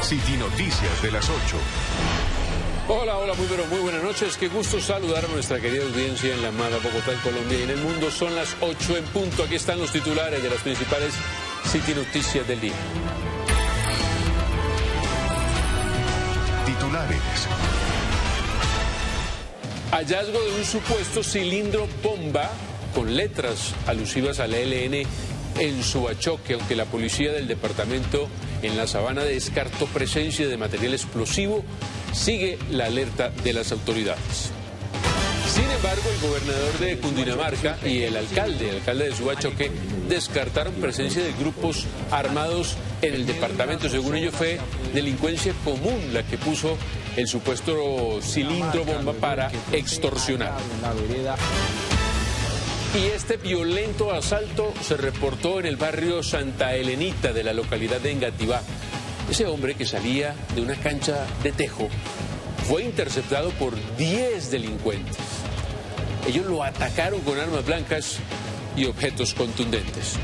City Noticias de las 8. Hola, muy buenas noches. Qué gusto saludar a nuestra querida audiencia en la amada Bogotá, en Colombia y en el mundo. Son las 8 en punto. Aquí están los titulares de las principales City Noticias del día. Titulares. Hallazgo de un supuesto cilindro bomba con letras alusivas al ELN en Suachoque, aunque la policía del departamento en la Sabana descartó presencia de material explosivo, sigue la alerta de las autoridades. Sin embargo, el gobernador de Cundinamarca y el alcalde de Suachoque descartaron presencia de grupos armados en el departamento. Según ellos, fue delincuencia común la que puso el supuesto cilindro bomba para extorsionar. Y este violento asalto se reportó en el barrio Santa Elenita de la localidad de Engativá. Ese hombre que salía de una cancha de tejo fue interceptado por 10 delincuentes. Ellos lo atacaron con armas blancas y objetos contundentes.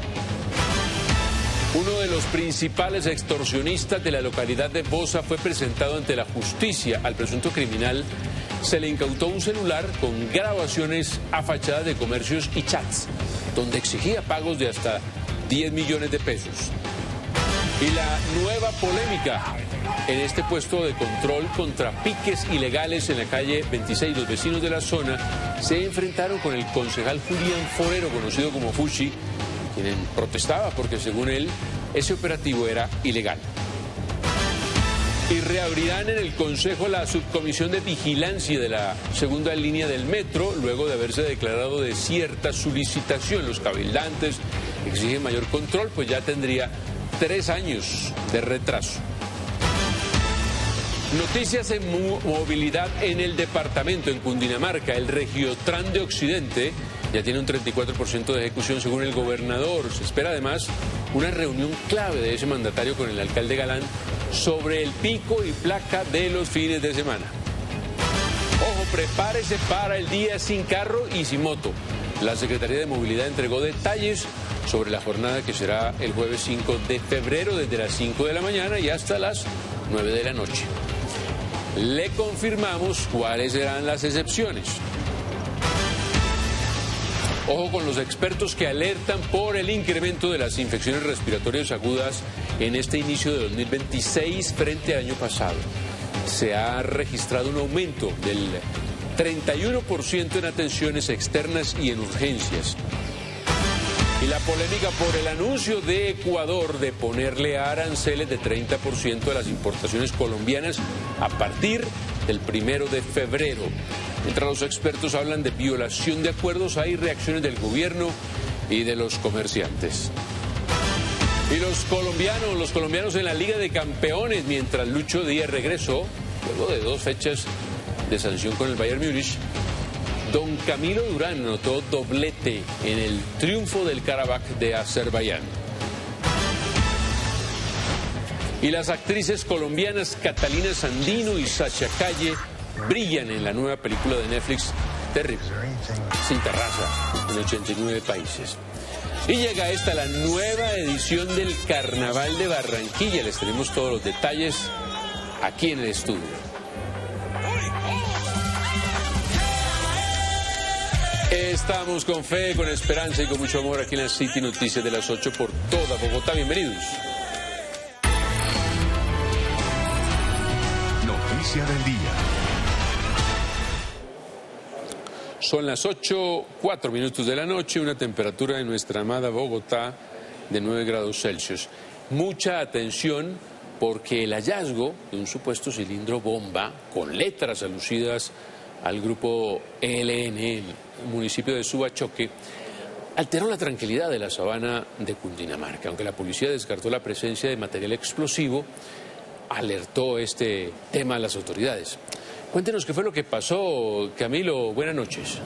Uno de los principales extorsionistas de la localidad de Bosa fue presentado ante la justicia. Al presunto criminal se le incautó un celular con grabaciones a fachadas de comercios y chats, donde exigía pagos de hasta 10 millones de pesos. Y la nueva polémica en este puesto de control contra piques ilegales en la calle 26. Los vecinos de la zona se enfrentaron con el concejal Julián Forero, conocido como Fushi, quien protestaba porque, según él, ese operativo era ilegal. Y reabrirán en el Consejo la subcomisión de vigilancia de la segunda línea del metro, luego de haberse declarado desierta su licitación. Los cabildantes exigen mayor control, pues ya tendría 3 años de retraso. Noticias en movilidad en el departamento, en Cundinamarca. El Regiotran de Occidente ya tiene un 34% de ejecución según el gobernador. Se espera además una reunión clave de ese mandatario con el alcalde Galán sobre el pico y placa de los fines de semana. Ojo, prepárese para el día sin carro y sin moto. La Secretaría de Movilidad entregó detalles sobre la jornada que será el jueves 5 de febrero desde las 5 de la mañana y hasta las 9 de la noche. Le confirmamos cuáles serán las excepciones. Ojo con los expertos que alertan por el incremento de las infecciones respiratorias agudas en este inicio de 2026 frente al año pasado. Se ha registrado un aumento del 31% en atenciones externas y en urgencias. Y la polémica por el anuncio de Ecuador de ponerle aranceles de 30% a las importaciones colombianas a partir del 1 de febrero. Mientras los expertos hablan de violación de acuerdos, hay reacciones del gobierno y de los comerciantes. Y los colombianos en la Liga de Campeones, mientras Lucho Díaz regresó, luego de 2 fechas de sanción con el Bayern Múnich, don Camilo Durán anotó doblete en el triunfo del Karabaj de Azerbaiyán. Y las actrices colombianas Catalina Sandino y Sasha Calle brillan en la nueva película de Netflix Terrible, Sin Terraza, en 89 países. Y llega esta la nueva edición del Carnaval de Barranquilla. Les tenemos todos los detalles aquí en el estudio. Estamos con fe, con esperanza y con mucho amor aquí en la City Noticias de las 8 por toda Bogotá. Bienvenidos. Noticia del día. Son las 8:04 de la noche, una temperatura en nuestra amada Bogotá de 9 grados Celsius. Mucha atención porque el hallazgo de un supuesto cilindro bomba con letras alucidas al grupo ELN, el municipio de Suachoque, alteró la tranquilidad de la sabana de Cundinamarca. Aunque la policía descartó la presencia de material explosivo, alertó este tema a las autoridades. Cuéntenos qué fue lo que pasó, Camilo. Buenas noches.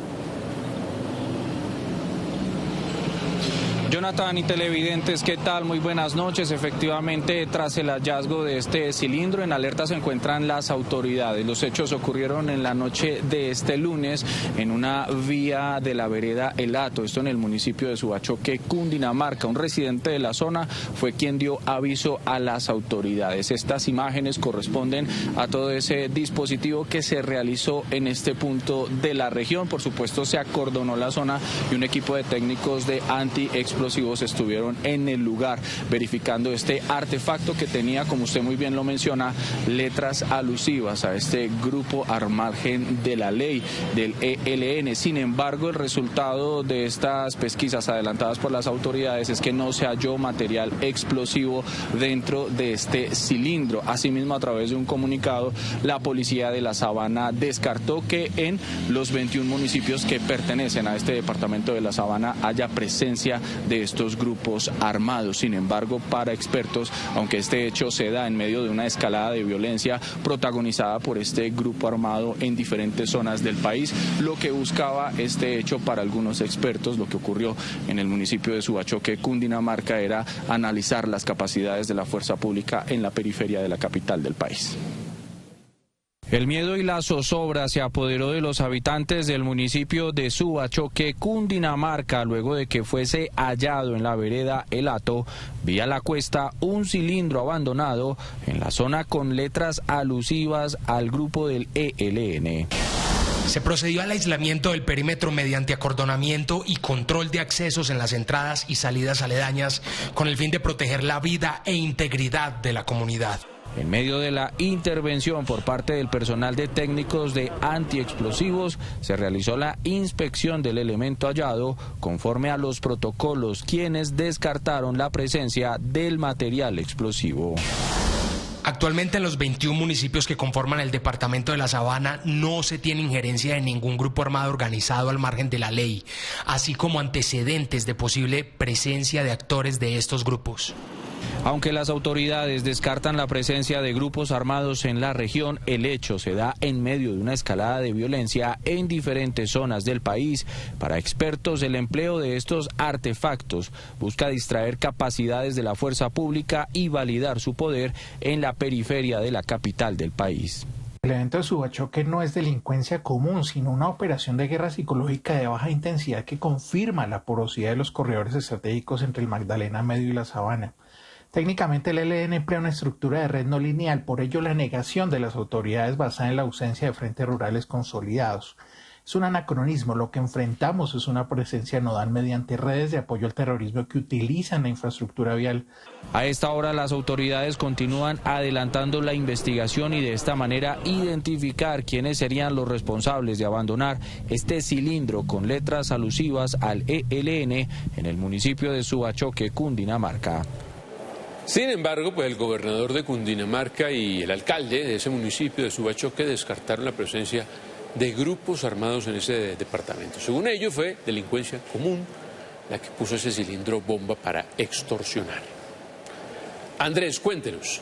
Jonathan y televidentes, ¿qué tal? Muy buenas noches. Efectivamente, tras el hallazgo de este cilindro, en alerta se encuentran las autoridades. Los hechos ocurrieron en la noche de este lunes en una vía de la vereda El Hato, esto en el municipio de Subachoque, Cundinamarca. Un residente de la zona fue quien dio aviso a las autoridades. Estas imágenes corresponden a todo ese dispositivo que se realizó en este punto de la región. Por supuesto, se acordonó la zona y un equipo de técnicos de anti-explosivos estuvieron en el lugar verificando este artefacto que tenía, como usted muy bien lo menciona, letras alusivas a este grupo al margen de la ley del ELN. Sin embargo, el resultado de estas pesquisas adelantadas por las autoridades es que no se halló material explosivo dentro de este cilindro. Asimismo, a través de un comunicado, la policía de la Sabana descartó que en los 21 municipios que pertenecen a este departamento de la Sabana haya presencia de estos grupos armados. Sin embargo, para expertos, aunque este hecho se da en medio de una escalada de violencia protagonizada por este grupo armado en diferentes zonas del país, lo que buscaba este hecho para algunos expertos, lo que ocurrió en el municipio de Subachoque, Cundinamarca, era analizar las capacidades de la fuerza pública en la periferia de la capital del país. El miedo y la zozobra se apoderó de los habitantes del municipio de Subachoque, Cundinamarca, luego de que fuese hallado en la vereda El Hato, vía la cuesta, un cilindro abandonado en la zona con letras alusivas al grupo del ELN. Se procedió al aislamiento del perímetro mediante acordonamiento y control de accesos en las entradas y salidas aledañas con el fin de proteger la vida e integridad de la comunidad. En medio de la intervención por parte del personal de técnicos de antiexplosivos, se realizó la inspección del elemento hallado conforme a los protocolos, quienes descartaron la presencia del material explosivo. Actualmente en los 21 municipios que conforman el departamento de la Sabana no se tiene injerencia de ningún grupo armado organizado al margen de la ley, así como antecedentes de posible presencia de actores de estos grupos. Aunque las autoridades descartan la presencia de grupos armados en la región, el hecho se da en medio de una escalada de violencia en diferentes zonas del país. Para expertos, el empleo de estos artefactos busca distraer capacidades de la fuerza pública y validar su poder en la periferia de la capital del país. El evento de Subachoque no es delincuencia común, sino una operación de guerra psicológica de baja intensidad que confirma la porosidad de los corredores estratégicos entre el Magdalena Medio y la Sabana. Técnicamente el ELN emplea una estructura de red no lineal, por ello la negación de las autoridades basada en la ausencia de frentes rurales consolidados. Es un anacronismo, lo que enfrentamos es una presencia nodal mediante redes de apoyo al terrorismo que utilizan la infraestructura vial. A esta hora las autoridades continúan adelantando la investigación y de esta manera identificar quiénes serían los responsables de abandonar este cilindro con letras alusivas al ELN en el municipio de Subachoque, Cundinamarca. Sin embargo, pues el gobernador de Cundinamarca y el alcalde de ese municipio de Subachoque descartaron la presencia de grupos armados en ese departamento. Según ellos, fue delincuencia común la que puso ese cilindro bomba para extorsionar. Andrés, cuéntenos.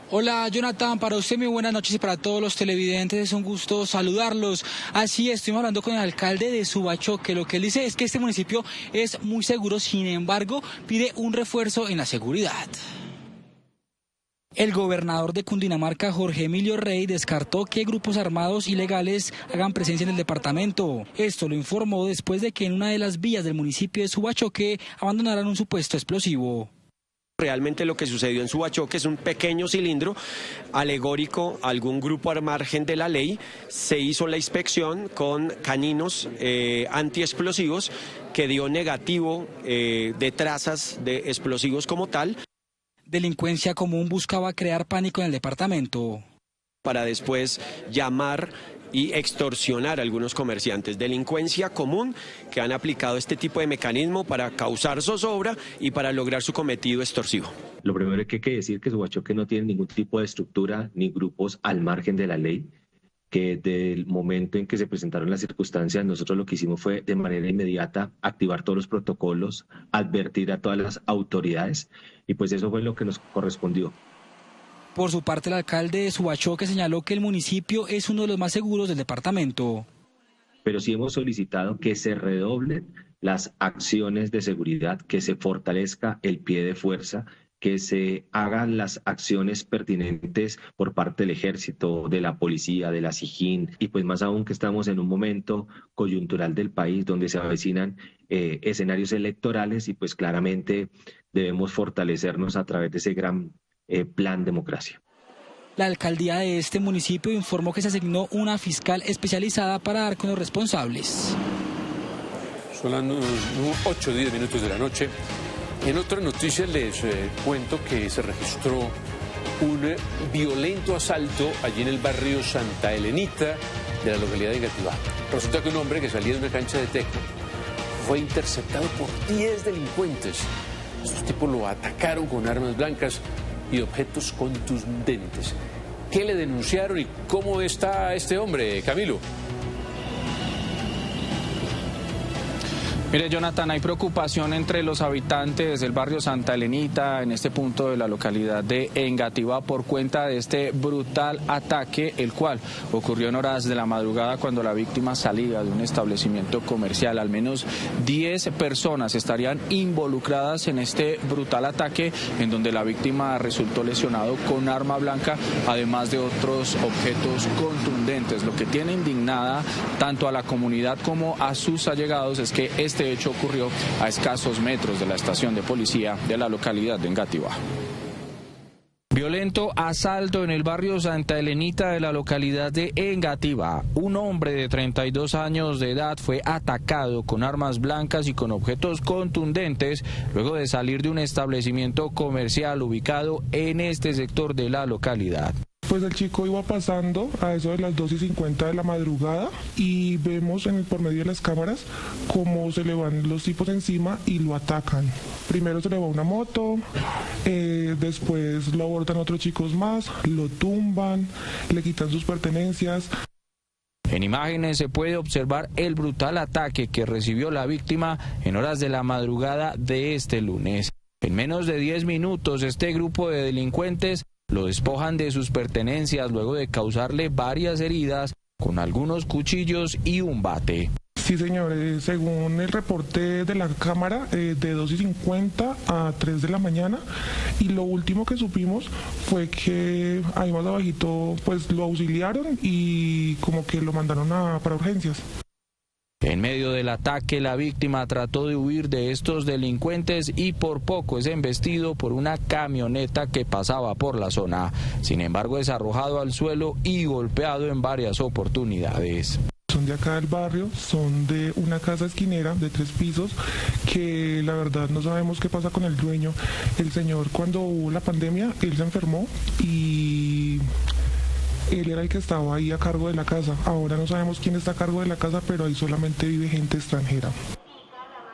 Hola Jonathan, para usted muy buenas noches y para todos los televidentes es un gusto saludarlos. Así es, estuvimos hablando con el alcalde de Subachoque. Lo que él dice es que este municipio es muy seguro, sin embargo pide un refuerzo en la seguridad. El gobernador de Cundinamarca, Jorge Emilio Rey, descartó que grupos armados ilegales hagan presencia en el departamento. Esto lo informó después de que en una de las vías del municipio de Subachoque abandonaran un supuesto explosivo. Realmente lo que sucedió en Subachoque es un pequeño cilindro alegórico a algún grupo al margen de la ley. Se hizo la inspección con caninos antiexplosivos que dio negativo de trazas de explosivos como tal. Delincuencia común buscaba crear pánico en el departamento. Para después llamar y extorsionar a algunos comerciantes. Delincuencia común que han aplicado este tipo de mecanismo para causar zozobra y para lograr su cometido extorsivo. Lo primero que hay que decir que Subachoque no tiene ningún tipo de estructura ni grupos al margen de la ley, que desde el momento en que se presentaron las circunstancias, nosotros lo que hicimos fue de manera inmediata activar todos los protocolos, advertir a todas las autoridades y pues eso fue lo que nos correspondió. Por su parte, el alcalde de Subachoque señaló que el municipio es uno de los más seguros del departamento. pero sí hemos solicitado que se redoblen las acciones de seguridad, que se fortalezca el pie de fuerza, que se hagan las acciones pertinentes por parte del ejército, de la policía, de la SIJIN, y pues más aún que estamos en un momento coyuntural del país donde se avecinan escenarios electorales y pues claramente debemos fortalecernos a través de ese gran plan democracia. La alcaldía de este municipio informó que se asignó una fiscal especializada para dar con los responsables. Son las 8 o 10 minutos de la noche. En otras noticias les cuento que se registró un violento asalto allí en el barrio Santa Elenita de la localidad de Engativá. Resulta que un hombre que salía de una cancha de tejo fue interceptado por 10 delincuentes. Estos tipos lo atacaron con armas blancas y objetos contundentes. ¿Qué le denunciaron y cómo está este hombre, Camilo? Mire, Jonathan, hay preocupación entre los habitantes del barrio Santa Elenita, en este punto de la localidad de Engativá, por cuenta de este brutal ataque, el cual ocurrió en horas de la madrugada cuando la víctima salía de un establecimiento comercial. Al menos 10 personas estarían involucradas en este brutal ataque, en donde la víctima resultó lesionado con arma blanca, además de otros objetos contundentes. Lo que tiene indignada tanto a la comunidad como a sus allegados es que este hecho ocurrió a escasos metros de la estación de policía de la localidad de Engativá. Violento asalto en el barrio Santa Elenita de la localidad de Engativá. Un hombre de 32 años de edad fue atacado con armas blancas y con objetos contundentes luego de salir de un establecimiento comercial ubicado en este sector de la localidad. Pues el chico iba pasando a eso de las 2:50 de la madrugada y vemos por medio de las cámaras cómo se le van los tipos encima y lo atacan. Primero se le va una moto, después lo abordan otros chicos más, lo tumban, le quitan sus pertenencias. En imágenes se puede observar el brutal ataque que recibió la víctima en horas de la madrugada de este lunes. En menos de 10 minutos este grupo de delincuentes lo despojan de sus pertenencias luego de causarle varias heridas con algunos cuchillos y un bate. Sí, señor, según el reporte de la cámara, de 2:50 a 3 de la mañana, y lo último que supimos fue que ahí más abajito pues lo auxiliaron y como que lo mandaron para urgencias. En medio del ataque, la víctima trató de huir de estos delincuentes y por poco es embestido por una camioneta que pasaba por la zona. Sin embargo, es arrojado al suelo y golpeado en varias oportunidades. Son de acá del barrio, son de una casa esquinera de 3 pisos que la verdad no sabemos qué pasa con el dueño. El señor, cuando hubo la pandemia, él se enfermó y él era el que estaba ahí a cargo de la casa. Ahora no sabemos quién está a cargo de la casa, pero ahí solamente vive gente extranjera.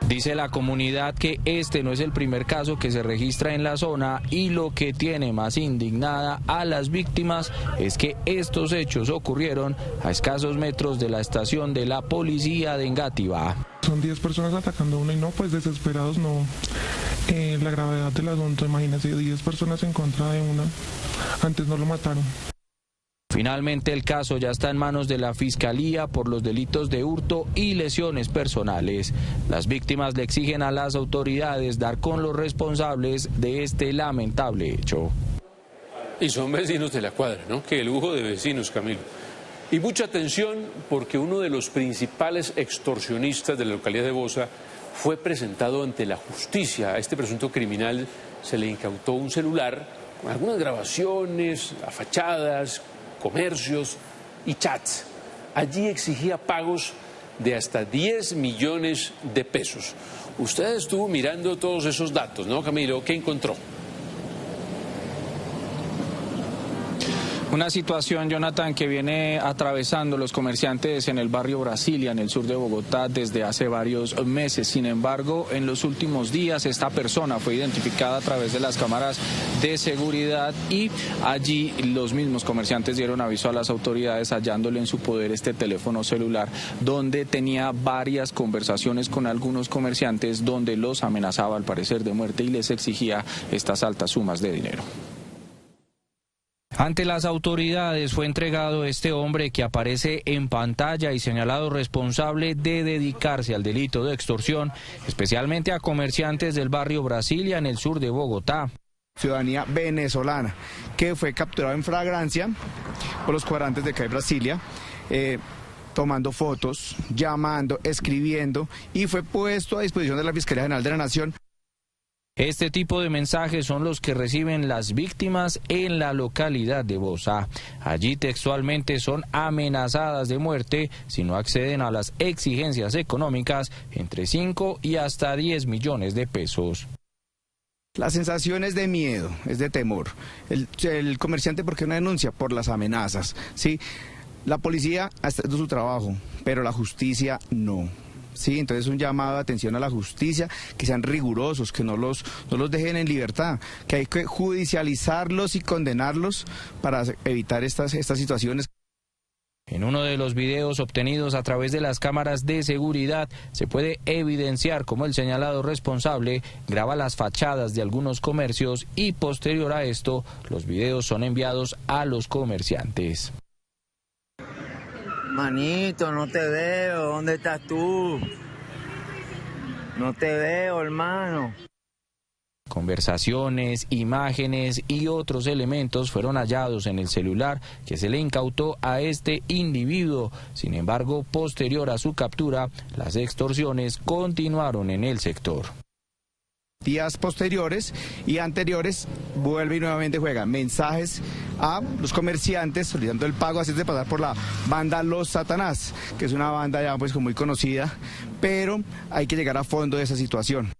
Dice la comunidad que este no es el primer caso que se registra en la zona y lo que tiene más indignada a las víctimas es que estos hechos ocurrieron a escasos metros de la estación de la policía de Engativá. Son 10 personas atacando a uno y no, pues desesperados no. La gravedad del asunto, imagínense, 10 personas en contra de una. Antes no lo mataron. Finalmente el caso ya está en manos de la Fiscalía por los delitos de hurto y lesiones personales. Las víctimas le exigen a las autoridades dar con los responsables de este lamentable hecho. Y son vecinos de la cuadra, ¿no? Qué lujo de vecinos, Camilo. Y mucha atención porque uno de los principales extorsionistas de la localidad de Bosa fue presentado ante la justicia. A este presunto criminal se le incautó un celular con algunas grabaciones, fachadas, comercios y chats. Allí exigía pagos de hasta 10 millones de pesos. Usted estuvo mirando todos esos datos, ¿no, Camilo? ¿Qué encontró? Una situación, Jonathan, que viene atravesando los comerciantes en el barrio Brasilia, en el sur de Bogotá, desde hace varios meses. Sin embargo, en los últimos días esta persona fue identificada a través de las cámaras de seguridad y allí los mismos comerciantes dieron aviso a las autoridades hallándole en su poder este teléfono celular donde tenía varias conversaciones con algunos comerciantes donde los amenazaba al parecer de muerte y les exigía estas altas sumas de dinero. Ante las autoridades fue entregado este hombre que aparece en pantalla y señalado responsable de dedicarse al delito de extorsión, especialmente a comerciantes del barrio Brasilia en el sur de Bogotá. Ciudadanía venezolana, que fue capturado en flagrancia por los cuadrantes de CAI Brasilia, tomando fotos, llamando, escribiendo, y fue puesto a disposición de la Fiscalía General de la Nación. Este tipo de mensajes son los que reciben las víctimas en la localidad de Bozá. Allí textualmente son amenazadas de muerte si no acceden a las exigencias económicas entre 5 y hasta 10 millones de pesos. La sensación es de miedo, es de temor. El comerciante, ¿por qué no denuncia? Por las amenazas, ¿sí? La policía está haciendo su trabajo, pero la justicia no. Sí, entonces un llamado de atención a la justicia, que sean rigurosos, que no los dejen en libertad, que hay que judicializarlos y condenarlos para evitar estas situaciones. En uno de los videos obtenidos a través de las cámaras de seguridad se puede evidenciar cómo el señalado responsable graba las fachadas de algunos comercios y posterior a esto los videos son enviados a los comerciantes. Manito, no te veo, ¿dónde estás tú? No te veo, hermano. Conversaciones, imágenes y otros elementos fueron hallados en el celular que se le incautó a este individuo. Sin embargo, posterior a su captura, las extorsiones continuaron en el sector. Días posteriores y anteriores vuelve y nuevamente juega mensajes a los comerciantes solicitando el pago, haciéndose pasar por la banda Los Satanás, que es una banda ya pues muy conocida, pero hay que llegar a fondo de esa situación.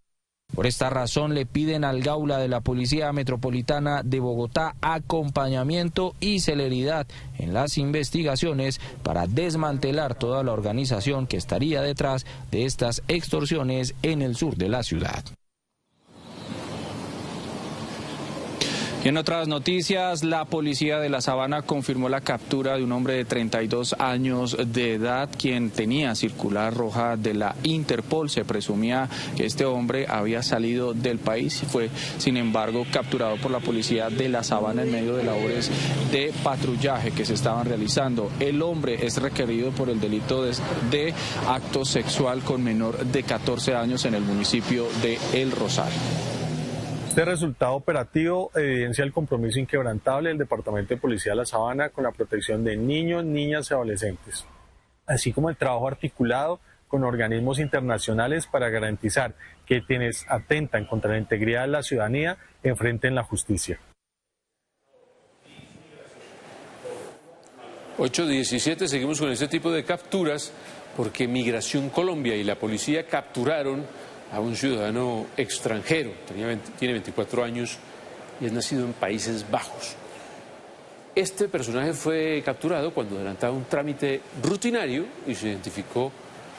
Por esta razón le piden al Gaula de la Policía Metropolitana de Bogotá acompañamiento y celeridad en las investigaciones para desmantelar toda la organización que estaría detrás de estas extorsiones en el sur de la ciudad. Y en otras noticias, la policía de La Sabana confirmó la captura de un hombre de 32 años de edad, quien tenía circular roja de la Interpol. Se presumía que este hombre había salido del país y fue, sin embargo, capturado por la policía de La Sabana en medio de labores de patrullaje que se estaban realizando. El hombre es requerido por el delito de acto sexual con menor de 14 años en el municipio de El Rosario. Este resultado operativo evidencia el compromiso inquebrantable del Departamento de Policía de La Sabana con la protección de niños, niñas y adolescentes, así como el trabajo articulado con organismos internacionales para garantizar que quienes atentan contra la integridad de la ciudadanía enfrenten la justicia. 8:17, seguimos con este tipo de capturas porque Migración Colombia y la policía capturaron a un ciudadano extranjero, tiene 24 años y es nacido en Países Bajos. Este personaje fue capturado cuando adelantaba un trámite rutinario y se identificó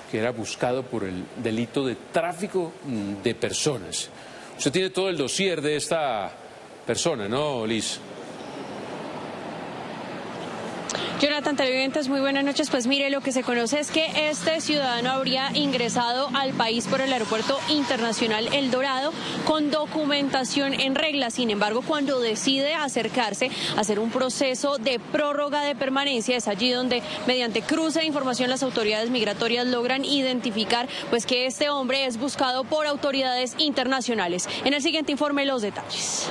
que era buscado por el delito de tráfico de personas. Usted tiene todo el dossier de esta persona, ¿no, Liz? Jonathan, televidentes, muy buenas noches. Pues mire, lo que se conoce es que este ciudadano habría ingresado al país por el Aeropuerto Internacional El Dorado con documentación en regla. Sin embargo, cuando decide acercarse a hacer un proceso de prórroga de permanencia, es allí donde, mediante cruce de información, las autoridades migratorias logran identificar pues que este hombre es buscado por autoridades internacionales. En el siguiente informe, los detalles.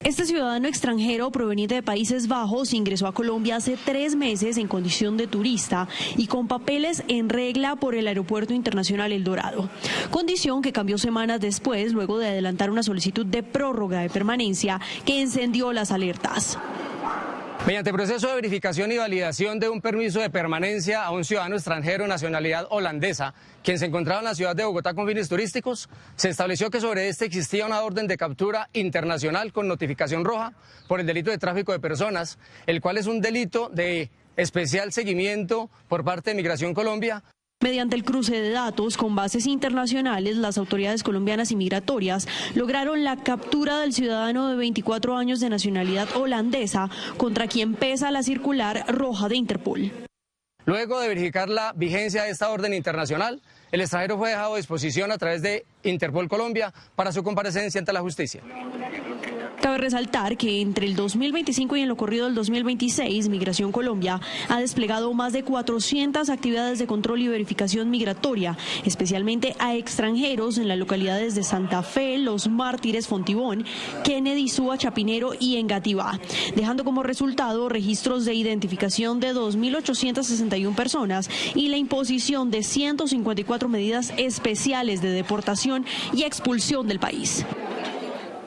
Este ciudadano extranjero proveniente de Países Bajos ingresó a Colombia hace 3 meses en condición de turista y con papeles en regla por el Aeropuerto Internacional El Dorado, condición que cambió semanas después luego de adelantar una solicitud de prórroga de permanencia que encendió las alertas. Mediante proceso de verificación y validación de un permiso de permanencia a un ciudadano extranjero de nacionalidad holandesa, quien se encontraba en la ciudad de Bogotá con fines turísticos, se estableció que sobre este existía una orden de captura internacional con notificación roja por el delito de tráfico de personas, el cual es un delito de especial seguimiento por parte de Migración Colombia. Mediante el cruce de datos con bases internacionales, las autoridades colombianas y migratorias lograron la captura del ciudadano de 24 años de nacionalidad holandesa, contra quien pesa la circular roja de Interpol. Luego de verificar la vigencia de esta orden internacional, el extranjero fue dejado a disposición a través de Interpol Colombia para su comparecencia ante la justicia. Cabe resaltar que entre el 2025 y en lo corrido del 2026, Migración Colombia ha desplegado más de 400 actividades de control y verificación migratoria, especialmente a extranjeros en las localidades de Santa Fe, Los Mártires, Fontibón, Kennedy, Suba, Chapinero y Engativá, dejando como resultado registros de identificación de 2.861 personas y la imposición de 154 medidas especiales de deportación y expulsión del país.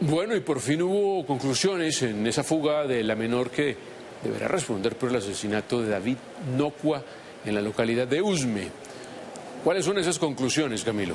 Bueno, y por fin hubo conclusiones en esa fuga de la menor que deberá responder por el asesinato de David Nocua en la localidad de Usme. ¿Cuáles son esas conclusiones, Camilo?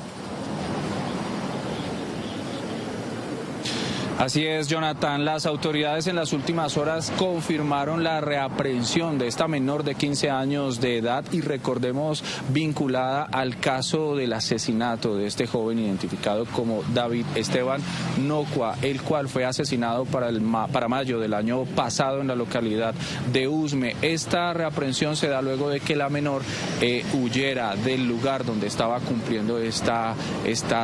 Así es, Jonathan. Las autoridades en las últimas horas confirmaron la reaprehensión de esta menor de 15 años de edad y recordemos vinculada al caso del asesinato de este joven identificado como David Esteban Nocua, el cual fue asesinado para mayo del año pasado en la localidad de Usme. Esta reaprehensión se da luego de que la menor huyera del lugar donde estaba cumpliendo esta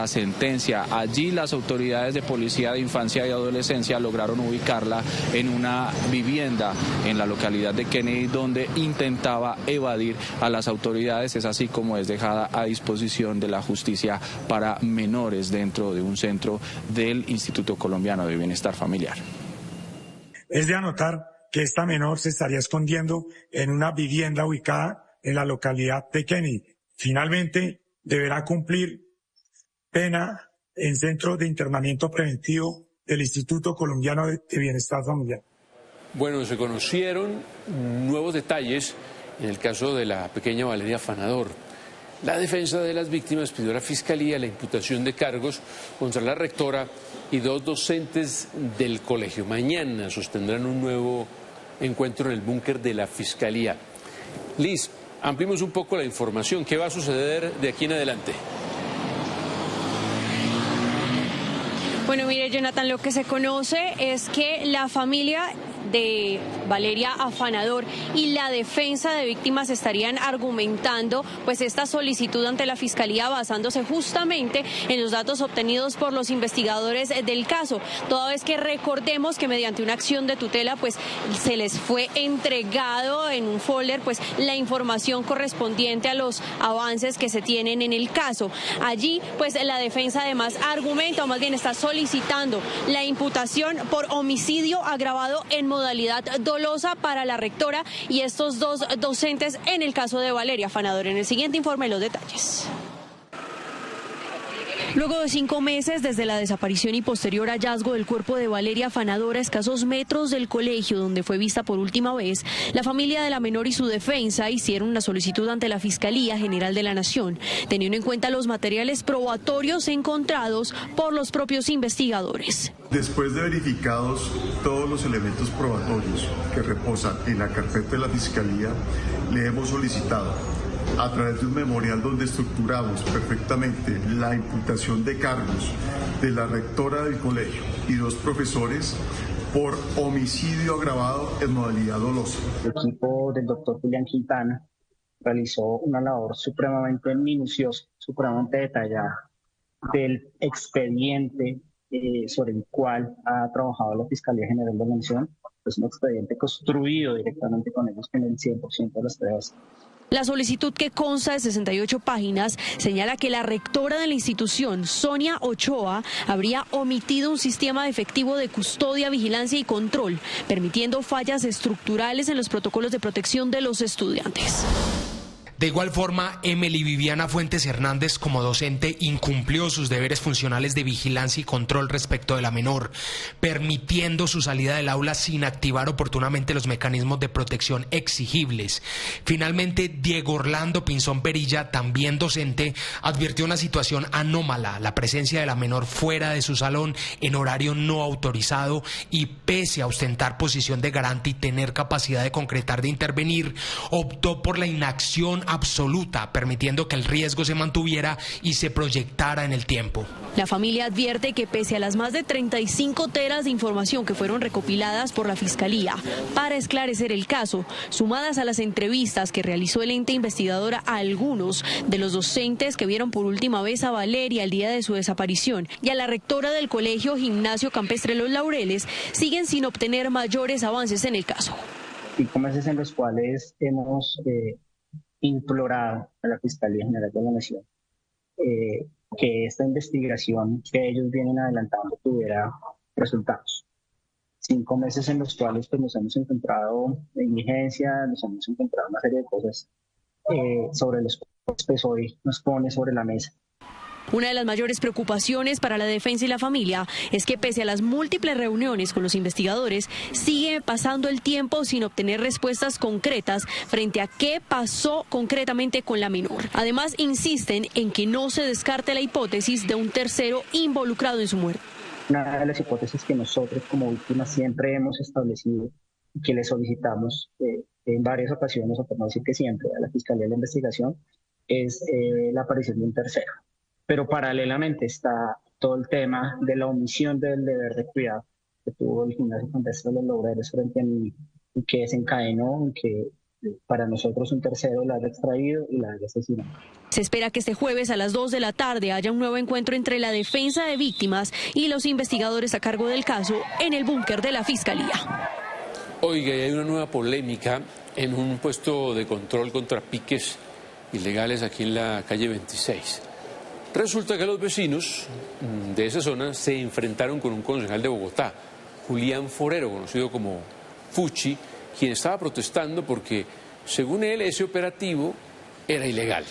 sentencia. Allí las autoridades de policía de infancia y adolescencia lograron ubicarla en una vivienda en la localidad de Kennedy donde intentaba evadir a las autoridades. Es así como es dejada a disposición de la justicia para menores dentro de un centro del Instituto Colombiano de Bienestar Familiar. Es de anotar que esta menor se estaría escondiendo en una vivienda ubicada en la localidad de Kennedy. Finalmente deberá cumplir pena en centro de internamiento preventivo del Instituto Colombiano de Bienestar Familiar. Bueno, se conocieron nuevos detalles en el caso de la pequeña Valeria Afanador. La defensa de las víctimas pidió a la Fiscalía la imputación de cargos contra la rectora y 2 docentes del colegio. Mañana sostendrán un nuevo encuentro en el búnker de la Fiscalía. Liz, ampliemos un poco la información. ¿Qué va a suceder de aquí en adelante? Bueno, mire, Jonathan, lo que se conoce es que la familia de Valeria Afanador y la defensa de víctimas estarían argumentando pues esta solicitud ante la Fiscalía basándose justamente en los datos obtenidos por los investigadores del caso, toda vez que recordemos que mediante una acción de tutela pues se les fue entregado en un folder pues la información correspondiente a los avances que se tienen en el caso. Allí pues la defensa además argumenta, o más bien está solicitando la imputación por homicidio agravado en modalidad dolosa para la rectora y estos 2 docentes en el caso de Valeria Afanador. En el siguiente informe los detalles. Luego de 5 meses desde la desaparición y posterior hallazgo del cuerpo de Valeria Afanador a escasos metros del colegio donde fue vista por última vez, la familia de la menor y su defensa hicieron una solicitud ante la Fiscalía General de la Nación, teniendo en cuenta los materiales probatorios encontrados por los propios investigadores. Después de verificados todos los elementos probatorios que reposan en la carpeta de la Fiscalía, le hemos solicitado a través de un memorial donde estructuramos perfectamente la imputación de cargos de la rectora del colegio y 2 profesores por homicidio agravado en modalidad dolosa. El equipo del doctor Julián Quintana realizó una labor supremamente minuciosa, supremamente detallada del expediente sobre el cual ha trabajado la Fiscalía General de la Nación. Es un expediente construido directamente con ellos en el 100% de las pruebas. La solicitud, que consta de 68 páginas, señala que la rectora de la institución, Sonia Ochoa, habría omitido un sistema efectivo de custodia, vigilancia y control, permitiendo fallas estructurales en los protocolos de protección de los estudiantes. De igual forma, Emily Viviana Fuentes Hernández, como docente, incumplió sus deberes funcionales de vigilancia y control respecto de la menor, permitiendo su salida del aula sin activar oportunamente los mecanismos de protección exigibles. Finalmente, Diego Orlando Pinzón Perilla, también docente, advirtió una situación anómala: la presencia de la menor fuera de su salón en horario no autorizado y, pese a ostentar posición de garante y tener capacidad de concretar, de intervenir, optó por la inacción absoluta, permitiendo que el riesgo se mantuviera y se proyectara en el tiempo. La familia advierte que pese a las más de 35 teras de información que fueron recopiladas por la Fiscalía para esclarecer el caso, sumadas a las entrevistas que realizó el ente investigador a algunos de los docentes que vieron por última vez a Valeria el día de su desaparición y a la rectora del Colegio Gimnasio Campestre Los Laureles, siguen sin obtener mayores avances en el caso. 5 meses en los cuales hemos implorado a la Fiscalía General de la Nación que esta investigación que ellos vienen adelantando tuviera resultados. 5 meses en los cuales pues, nos hemos encontrado negligencia, nos hemos encontrado una serie de cosas sobre los cuales pues, hoy nos pone sobre la mesa. Una de las mayores preocupaciones para la defensa y la familia es que pese a las múltiples reuniones con los investigadores, sigue pasando el tiempo sin obtener respuestas concretas frente a qué pasó concretamente con la menor. Además, insisten en que no se descarte la hipótesis de un tercero involucrado en su muerte. Una de las hipótesis que nosotros como víctimas siempre hemos establecido y que le solicitamos en varias ocasiones, o por no decir que siempre, a la Fiscalía de la Investigación, es la aparición de un tercero. Pero paralelamente está todo el tema de la omisión del deber de cuidado que tuvo el Gimnasio Campestre de Los Laureles frente a mí y que desencadenó en que para nosotros un tercero la haya extraído y la haya asesinado. Se espera que este jueves a las 2 de la tarde haya un nuevo encuentro entre la defensa de víctimas y los investigadores a cargo del caso en el búnker de la Fiscalía. Oiga, hay una nueva polémica en un puesto de control contra piques ilegales aquí en la calle 26. Resulta que los vecinos de esa zona se enfrentaron con un concejal de Bogotá, Julián Forero, conocido como Fuchi, quien estaba protestando porque, según él, ese operativo era ilegal.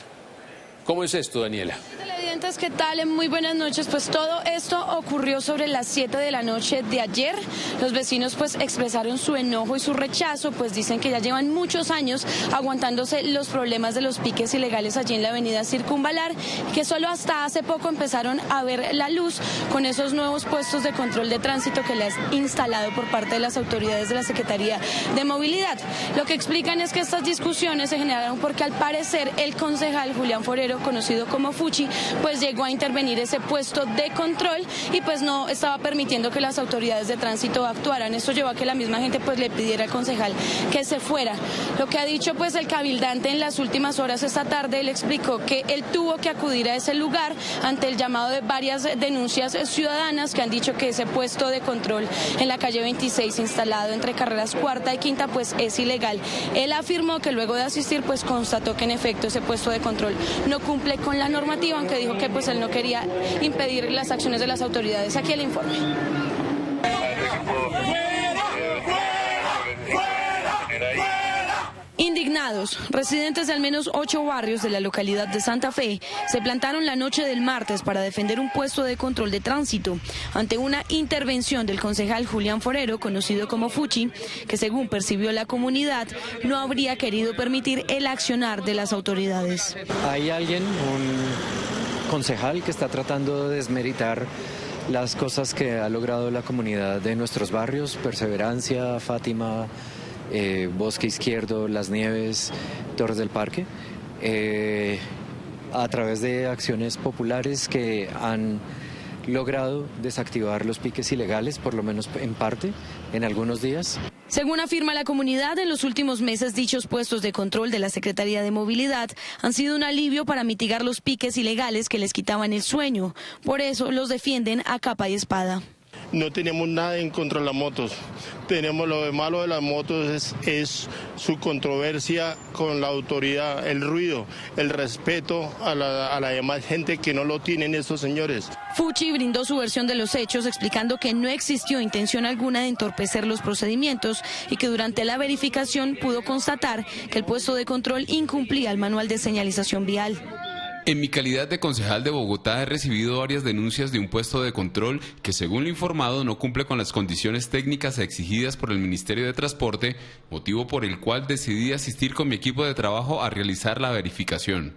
¿Cómo es esto, Daniela? Televidentes, ¿qué tal? Muy buenas noches. Pues todo esto ocurrió sobre las 7 de la noche de ayer. Los vecinos pues expresaron su enojo y su rechazo, pues dicen que ya llevan muchos años aguantándose los problemas de los piques ilegales allí en la avenida Circunvalar, que solo hasta hace poco empezaron a ver la luz con esos nuevos puestos de control de tránsito que les han instalado por parte de las autoridades de la Secretaría de Movilidad. Lo que explican es que estas discusiones se generaron porque al parecer el concejal Julián Forero, conocido como Fuchi, pues llegó a intervenir ese puesto de control y pues no estaba permitiendo que las autoridades de tránsito actuaran. Esto llevó a que la misma gente pues le pidiera al concejal que se fuera. Lo que ha dicho pues el cabildante en las últimas horas esta tarde, él explicó que él tuvo que acudir a ese lugar ante el llamado de varias denuncias ciudadanas que han dicho que ese puesto de control en la calle 26 instalado entre carreras 4ª y 5ª pues es ilegal. Él afirmó que luego de asistir pues constató que en efecto ese puesto de control no cumple con la normativa, aunque dijo que pues él no quería impedir las acciones de las autoridades. Aquí el informe. Indignados, residentes de al menos 8 barrios de la localidad de Santa Fe se plantaron la noche del martes para defender un puesto de control de tránsito ante una intervención del concejal Julián Forero, conocido como Fuchi, que según percibió la comunidad no habría querido permitir el accionar de las autoridades. Hay alguien, un concejal, que está tratando de desmeritar las cosas que ha logrado la comunidad de nuestros barrios, Perseverancia, Fátima, Bosque Izquierdo, Las Nieves, Torres del Parque, a través de acciones populares que han logrado desactivar los piques ilegales, por lo menos en parte, en algunos días. Según afirma la comunidad, en los últimos meses dichos puestos de control de la Secretaría de Movilidad han sido un alivio para mitigar los piques ilegales que les quitaban el sueño. Por eso los defienden a capa y espada. No tenemos nada en contra de las motos. Tenemos lo de malo de las motos es su controversia con la autoridad, el ruido, el respeto a la demás gente que no lo tienen estos señores. Fuchi brindó su versión de los hechos, explicando que no existió intención alguna de entorpecer los procedimientos y que durante la verificación pudo constatar que el puesto de control incumplía el manual de señalización vial. En mi calidad de concejal de Bogotá he recibido varias denuncias de un puesto de control que, según lo informado, no cumple con las condiciones técnicas exigidas por el Ministerio de Transporte, motivo por el cual decidí asistir con mi equipo de trabajo a realizar la verificación.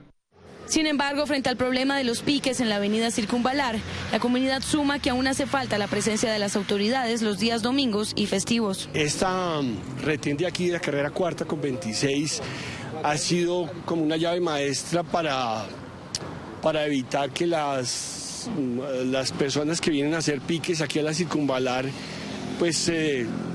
Sin embargo, frente al problema de los piques en la avenida Circunvalar, la comunidad suma que aún hace falta la presencia de las autoridades los días domingos y festivos. Esta retén de aquí de la carrera 4ª con 26 ha sido como una llave maestra para evitar que las personas que vienen a hacer piques aquí a la Circunvalar pues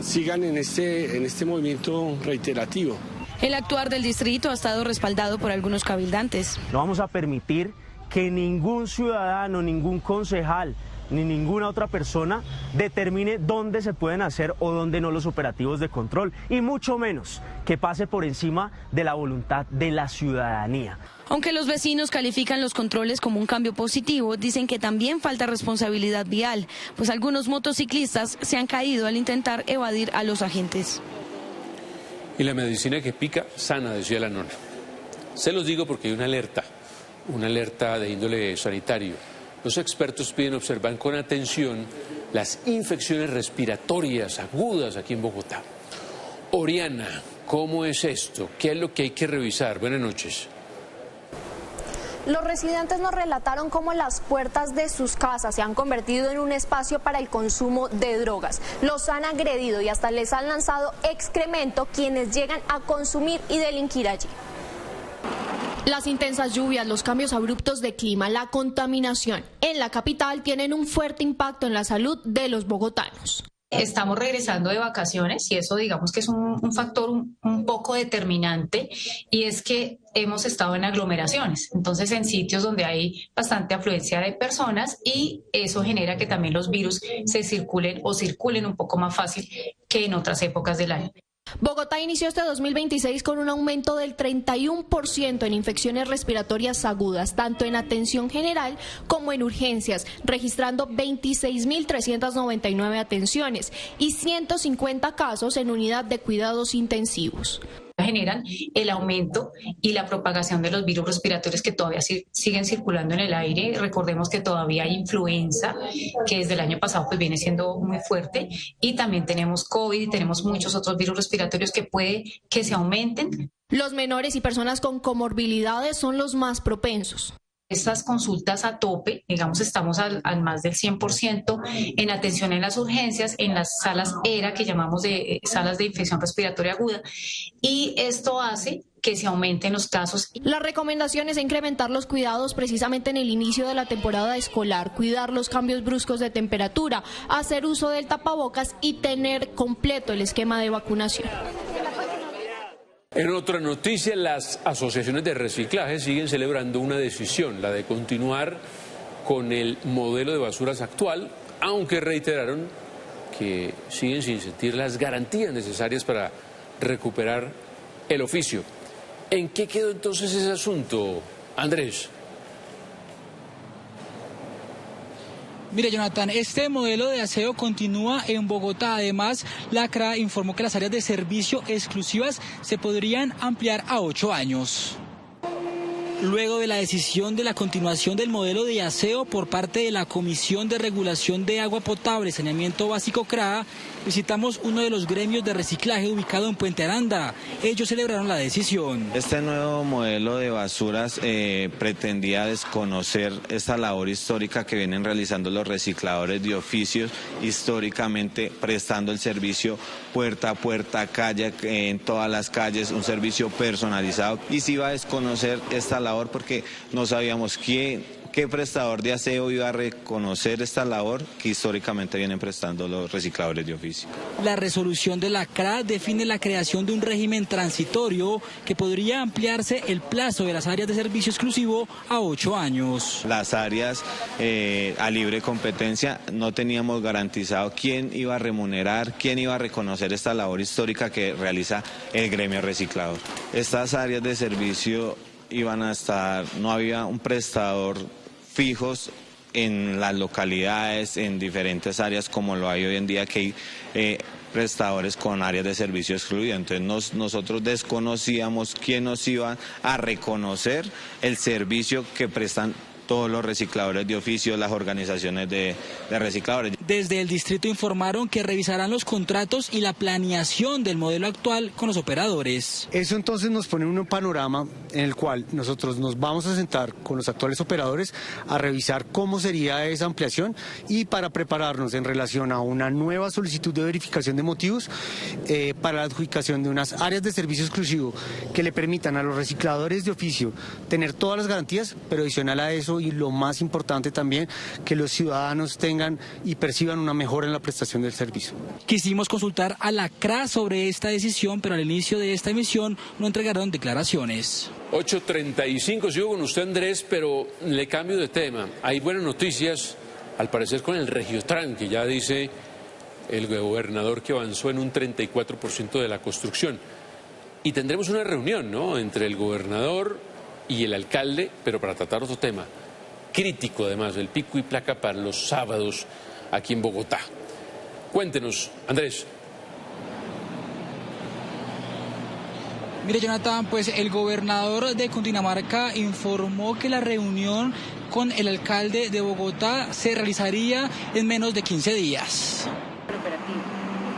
sigan en este movimiento reiterativo. El actuar del distrito ha estado respaldado por algunos cabildantes. No vamos a permitir que ningún ciudadano, ningún concejal, ni ninguna otra persona determine dónde se pueden hacer o dónde no los operativos de control, y mucho menos que pase por encima de la voluntad de la ciudadanía. Aunque los vecinos califican los controles como un cambio positivo, dicen que también falta responsabilidad vial, pues algunos motociclistas se han caído al intentar evadir a los agentes. Y la medicina que pica, sana, decía la nona. Se los digo porque hay una alerta de índole sanitario. Los expertos piden observar con atención las infecciones respiratorias agudas aquí en Bogotá. Oriana, ¿cómo es esto? ¿Qué es lo que hay que revisar? Buenas noches. Los residentes nos relataron cómo las puertas de sus casas se han convertido en un espacio para el consumo de drogas. Los han agredido y hasta les han lanzado excremento quienes llegan a consumir y delinquir allí. Las intensas lluvias, los cambios abruptos de clima, la contaminación en la capital tienen un fuerte impacto en la salud de los bogotanos. Estamos regresando de vacaciones y eso digamos que es un factor un poco determinante, y es que hemos estado en aglomeraciones, entonces en sitios donde hay bastante afluencia de personas, y eso genera que también los virus circulen un poco más fácil que en otras épocas del año. Bogotá inició este 2026 con un aumento del 31% en infecciones respiratorias agudas, tanto en atención general como en urgencias, registrando 26.399 atenciones y 150 casos en unidad de cuidados intensivos. Generan el aumento y la propagación de los virus respiratorios que todavía siguen circulando en el aire. Recordemos que todavía hay influenza, que desde el año pasado pues viene siendo muy fuerte, y también tenemos COVID y tenemos muchos otros virus respiratorios que puede que se aumenten. Los menores y personas con comorbilidades son los más propensos. Estas consultas a tope, digamos, estamos al más del 100% en atención en las urgencias, en las salas ERA, que llamamos de salas de infección respiratoria aguda, y esto hace que se aumenten los casos. La recomendación es incrementar los cuidados precisamente en el inicio de la temporada escolar, cuidar los cambios bruscos de temperatura, hacer uso del tapabocas y tener completo el esquema de vacunación. En otra noticia, las asociaciones de reciclaje siguen celebrando una decisión, la de continuar con el modelo de basuras actual, aunque reiteraron que siguen sin sentir las garantías necesarias para recuperar el oficio. ¿En qué quedó entonces ese asunto, Andrés? Mire, Jonathan, este modelo de aseo continúa en Bogotá. Además, la CRA informó que las áreas de servicio exclusivas se podrían ampliar a 8 años. Luego de la decisión de la continuación del modelo de aseo por parte de la Comisión de Regulación de Agua Potable y Saneamiento Básico CRAA, visitamos uno de los gremios de reciclaje ubicado en Puente Aranda. Ellos celebraron la decisión. Este nuevo modelo de basuras pretendía desconocer esta labor histórica que vienen realizando los recicladores de oficios, históricamente prestando el servicio puerta a puerta, calle, en todas las calles, un servicio personalizado, y se iba a desconocer esta labor porque no sabíamos qué prestador de aseo iba a reconocer esta labor que históricamente vienen prestando los recicladores de oficio. La resolución de la CRA define la creación de un régimen transitorio que podría ampliarse el plazo de las áreas de servicio exclusivo a 8 años. Las áreas a libre competencia no teníamos garantizado quién iba a remunerar, quién iba a reconocer esta labor histórica que realiza el gremio reciclador. Estas áreas de servicio iban a estar, no había un prestador fijos en las localidades, en diferentes áreas como lo hay hoy en día, que hay prestadores con áreas de servicio excluidas. Entonces nosotros desconocíamos quién nos iba a reconocer el servicio que prestan todos los recicladores de oficio, las organizaciones de recicladores. Desde el distrito informaron que revisarán los contratos y la planeación del modelo actual con los operadores. Eso entonces nos pone un panorama en el cual nosotros nos vamos a sentar con los actuales operadores a revisar cómo sería esa ampliación y para prepararnos en relación a una nueva solicitud de verificación de motivos para la adjudicación de unas áreas de servicio exclusivo que le permitan a los recicladores de oficio tener todas las garantías, pero adicional a eso y lo más importante también, que los ciudadanos tengan y perciban una mejora en la prestación del servicio. Quisimos consultar a la CRA sobre esta decisión, pero al inicio de esta emisión no entregaron declaraciones. 8:35, sigo con usted, Andrés, pero le cambio de tema. Hay buenas noticias, al parecer, con el Regiotran, que ya dice el gobernador que avanzó en un 34% de la construcción. Y tendremos una reunión, ¿no?, entre el gobernador y el alcalde, pero para tratar otro tema crítico, además, el pico y placa para los sábados aquí en Bogotá. Cuéntenos, Andrés. Mire, Jonathan, pues el gobernador de Cundinamarca informó que la reunión con el alcalde de Bogotá se realizaría en menos de 15 días.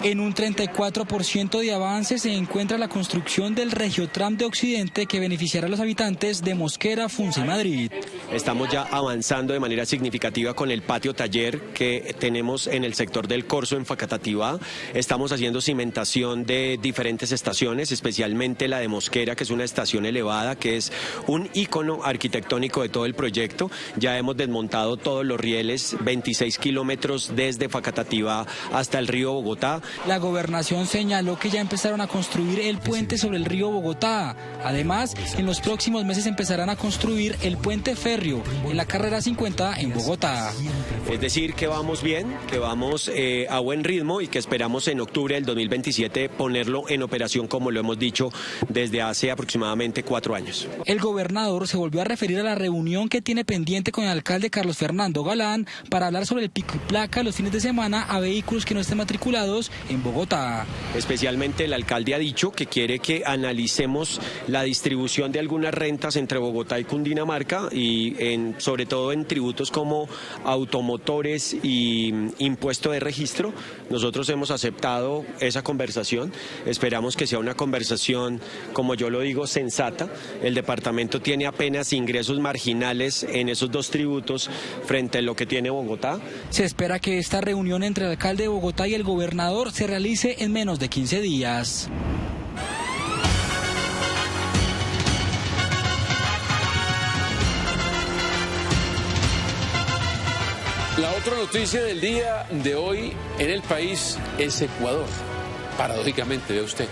En un 34% de avance se encuentra la construcción del Regiotram de Occidente que beneficiará a los habitantes de Mosquera, Funza y Madrid. Estamos ya avanzando de manera significativa con el patio taller que tenemos en el sector del Corso en Facatativá. Estamos haciendo cimentación de diferentes estaciones, especialmente la de Mosquera, que es una estación elevada, que es un ícono arquitectónico de todo el proyecto. Ya hemos desmontado todos los rieles, 26 kilómetros desde Facatativá hasta el río Bogotá. La gobernación señaló que ya empezaron a construir el puente sobre el río Bogotá. Además, en los próximos meses empezarán a construir el puente férreo en la carrera 50 en Bogotá. Es decir, que vamos bien, que vamos a buen ritmo y que esperamos en octubre del 2027 ponerlo en operación, como lo hemos dicho desde hace aproximadamente 4 años. El gobernador se volvió a referir a la reunión que tiene pendiente con el alcalde Carlos Fernando Galán para hablar sobre el pico y placa los fines de semana a vehículos que no estén matriculados en Bogotá. Especialmente el alcalde ha dicho que quiere que analicemos la distribución de algunas rentas entre Bogotá y Cundinamarca y sobre todo en tributos como automotores y impuesto de registro. Nosotros hemos aceptado esa conversación, esperamos que sea una conversación, como yo lo digo, sensata. El departamento tiene apenas ingresos marginales en esos dos tributos frente a lo que tiene Bogotá. Se espera que esta reunión entre el alcalde de Bogotá y el gobernador se realice en menos de 15 días. La otra noticia del día de hoy en el país es Ecuador. Paradójicamente, vea usted.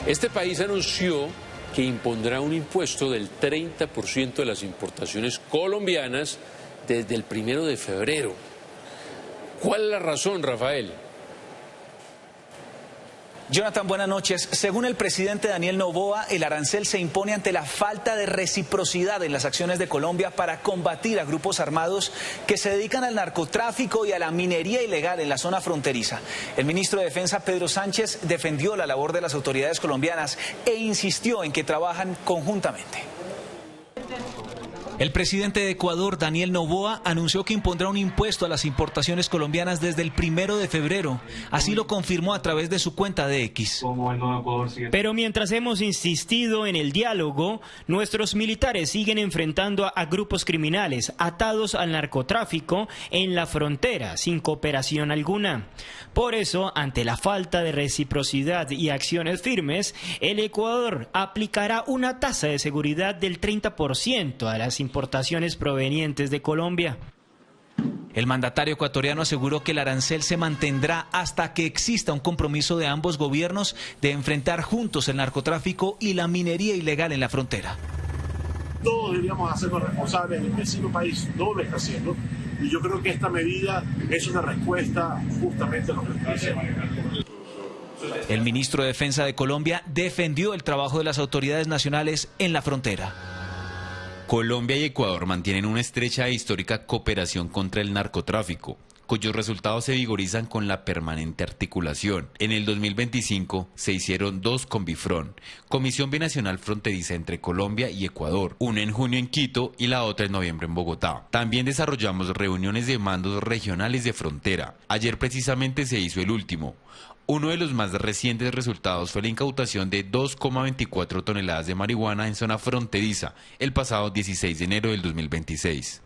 Este país anunció que impondrá un impuesto del 30% de las importaciones colombianas desde el 1 de febrero. ¿Cuál es la razón, Rafael? Jonathan, buenas noches. Según el presidente Daniel Noboa, el arancel se impone ante la falta de reciprocidad en las acciones de Colombia para combatir a grupos armados que se dedican al narcotráfico y a la minería ilegal en la zona fronteriza. El ministro de Defensa, Pedro Sánchez, defendió la labor de las autoridades colombianas e insistió en que trabajan conjuntamente. El presidente de Ecuador, Daniel Noboa, anunció que impondrá un impuesto a las importaciones colombianas desde el 1 de febrero. Así lo confirmó a través de su cuenta de X. Pero mientras hemos insistido en el diálogo, nuestros militares siguen enfrentando a grupos criminales atados al narcotráfico en la frontera, sin cooperación alguna. Por eso, ante la falta de reciprocidad y acciones firmes, el Ecuador aplicará una tasa de seguridad del 30% a las importaciones provenientes de Colombia. El mandatario ecuatoriano aseguró que el arancel se mantendrá hasta que exista un compromiso de ambos gobiernos de enfrentar juntos el narcotráfico y la minería ilegal en la frontera. Todos deberíamos hacernos responsables, el vecino país no lo está haciendo y yo creo que esta medida es una respuesta justamente a lo que está haciendo. El ministro de Defensa de Colombia defendió el trabajo de las autoridades nacionales en la frontera. Colombia y Ecuador mantienen una estrecha e histórica cooperación contra el narcotráfico. cuyos resultados se vigorizan con la permanente articulación. En el 2025 se hicieron 2 con Bifron, Comisión Binacional Fronteriza entre Colombia y Ecuador, una en junio en Quito y la otra en noviembre en Bogotá. También desarrollamos reuniones de mandos regionales de frontera. Ayer precisamente se hizo el último. Uno de los más recientes resultados fue la incautación de 2,24 toneladas de marihuana en zona fronteriza el pasado 16 de enero del 2026.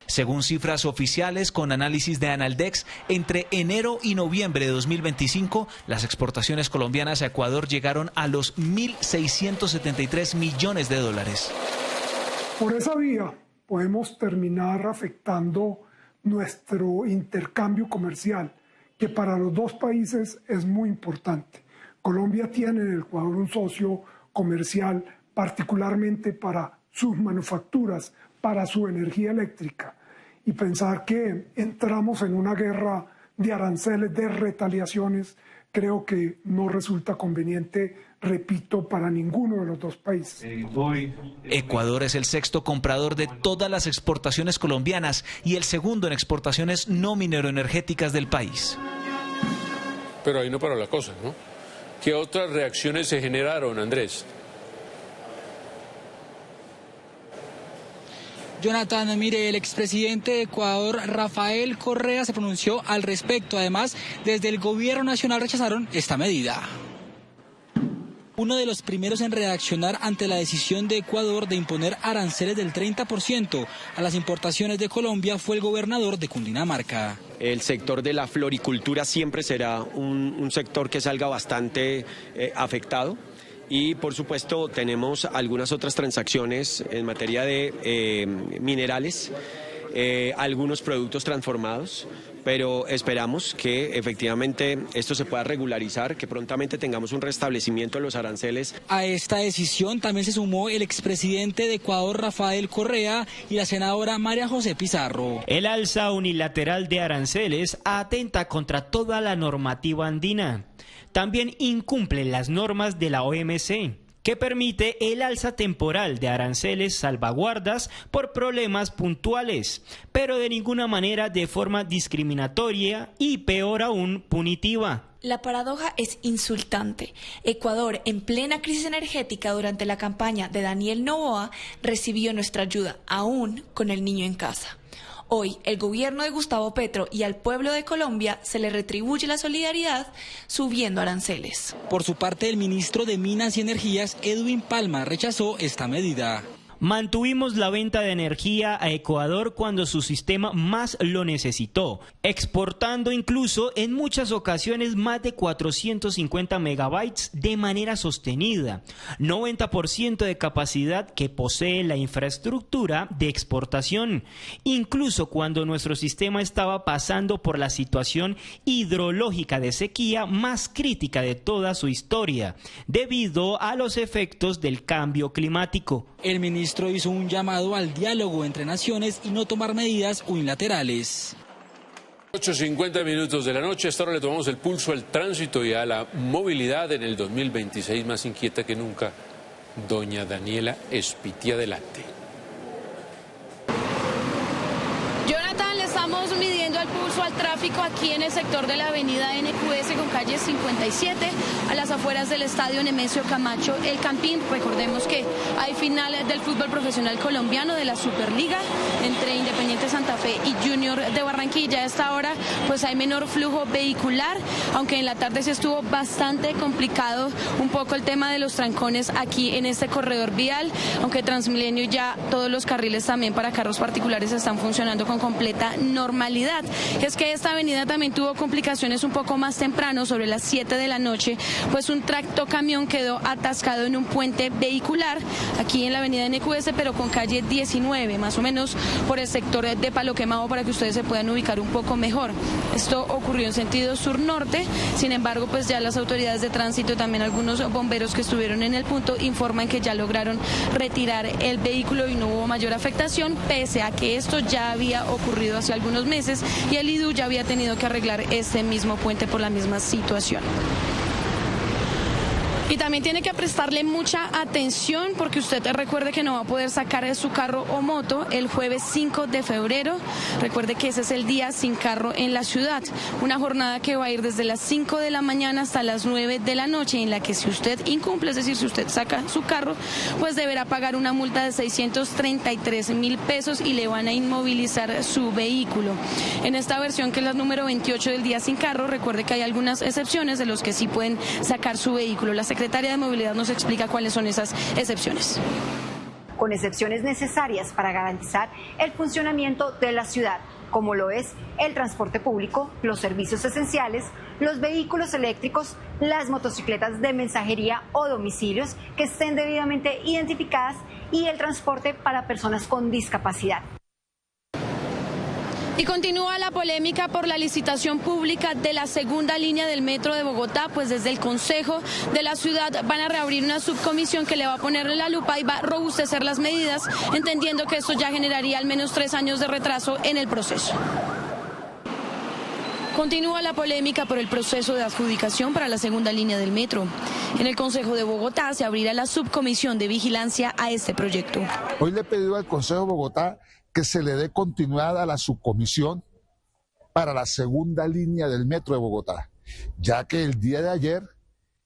Según cifras oficiales con análisis de Analdex, entre enero y noviembre de 2025, las exportaciones colombianas a Ecuador llegaron a los 1.673 millones de dólares. Por esa vía podemos terminar afectando nuestro intercambio comercial, que para los dos países es muy importante. Colombia tiene en el Ecuador un socio comercial particularmente para sus manufacturas, para su energía eléctrica. Y pensar que entramos en una guerra de aranceles, de retaliaciones, creo que no resulta conveniente, repito, para ninguno de los dos países. Ecuador es el 6º comprador de todas las exportaciones colombianas y el 2º en exportaciones no mineroenergéticas del país. Pero ahí no paró la cosa, ¿no? ¿Qué otras reacciones se generaron, Andrés? Jonathan, mire, el expresidente de Ecuador, Rafael Correa, se pronunció al respecto. Además, desde el gobierno nacional rechazaron esta medida. Uno de los primeros en reaccionar ante la decisión de Ecuador de imponer aranceles del 30% a las importaciones de Colombia fue el gobernador de Cundinamarca. El sector de la floricultura siempre será un sector que salga bastante afectado. Y por supuesto tenemos algunas otras transacciones en materia de minerales, algunos productos transformados, pero esperamos que efectivamente esto se pueda regularizar, que prontamente tengamos un restablecimiento de los aranceles. A esta decisión también se sumó el expresidente de Ecuador, Rafael Correa, y la senadora María José Pizarro. El alza unilateral de aranceles atenta contra toda la normativa andina. También incumple las normas de la OMC, que permite el alza temporal de aranceles salvaguardas por problemas puntuales, pero de ninguna manera de forma discriminatoria y peor aún punitiva. La paradoja es insultante. Ecuador, en plena crisis energética durante la campaña de Daniel Noboa, recibió nuestra ayuda, aún con el niño en casa. Hoy, el gobierno de Gustavo Petro y al pueblo de Colombia se le retribuye la solidaridad subiendo aranceles. Por su parte, el ministro de Minas y Energías, Edwin Palma, rechazó esta medida. Mantuvimos la venta de energía a Ecuador cuando su sistema más lo necesitó, exportando incluso en muchas ocasiones más de 450 megabytes de manera sostenida, 90% de capacidad que posee la infraestructura de exportación, incluso cuando nuestro sistema estaba pasando por la situación hidrológica de sequía más crítica de toda su historia, debido a los efectos del cambio climático. El ministro hizo un llamado al diálogo entre naciones y no tomar medidas unilaterales. 8:50 minutos de la noche. Hasta ahora le tomamos el pulso al tránsito y a la movilidad en el 2026, más inquieta que nunca. Doña Daniela Espiti, adelante. Jonathan, le estamos midiendo el pulso al tráfico aquí en el sector de la avenida NQS con calle 57, a las afueras del estadio Nemesio Camacho, El Campín. Recordemos que hay final del fútbol profesional colombiano de la Superliga entre Independiente Santa Fe y Junior de Barranquilla. A esta hora pues hay menor flujo vehicular, aunque en la tarde sí estuvo bastante complicado un poco el tema de los trancones aquí en este corredor vial, aunque Transmilenio ya todos los carriles también para carros particulares están funcionando con completa normalidad. Es que esta avenida también tuvo complicaciones un poco más temprano, sobre las 7 de la noche, pues un tractocamión quedó atascado en un puente vehicular aquí en la avenida NQS, pero con calle 19, más o menos por el sector de Palo Quemado, para que ustedes se puedan ubicar un poco mejor. Esto ocurrió en sentido sur-norte, sin embargo, pues ya las autoridades de tránsito y también algunos bomberos que estuvieron en el punto informan que ya lograron retirar el vehículo y no hubo mayor afectación, pese a que esto ya había ocurrido hace algunos meses y el IDU ya había tenido que arreglar este mismo puente por la misma situación. Y también tiene que prestarle mucha atención porque usted recuerde que no va a poder sacar su carro o moto el jueves 5 de febrero. Recuerde que ese es el día sin carro en la ciudad. Una jornada que va a ir desde las 5 de la mañana hasta las 9 de la noche, en la que si usted incumple, es decir, si usted saca su carro, pues deberá pagar una multa de 633.000 pesos y le van a inmovilizar su vehículo. En esta versión, que es la número 28 del día sin carro, recuerde que hay algunas excepciones de los que sí pueden sacar su vehículo. La Secretaría de Movilidad nos explica cuáles son esas excepciones. Con excepciones necesarias para garantizar el funcionamiento de la ciudad, como lo es el transporte público, los servicios esenciales, los vehículos eléctricos, las motocicletas de mensajería o domicilios que estén debidamente identificadas y el transporte para personas con discapacidad. Y continúa la polémica por la licitación pública de la segunda línea del metro de Bogotá, pues desde el Consejo de la ciudad van a reabrir una subcomisión que le va a ponerle la lupa y va a robustecer las medidas, entendiendo que esto ya generaría al menos 3 años de retraso en el proceso. Continúa la polémica por el proceso de adjudicación para la segunda línea del metro. En el Consejo de Bogotá se abrirá la subcomisión de vigilancia a este proyecto. Hoy le he pedido al Consejo de Bogotá que se le dé continuidad a la subcomisión para la segunda línea del metro de Bogotá, ya que el día de ayer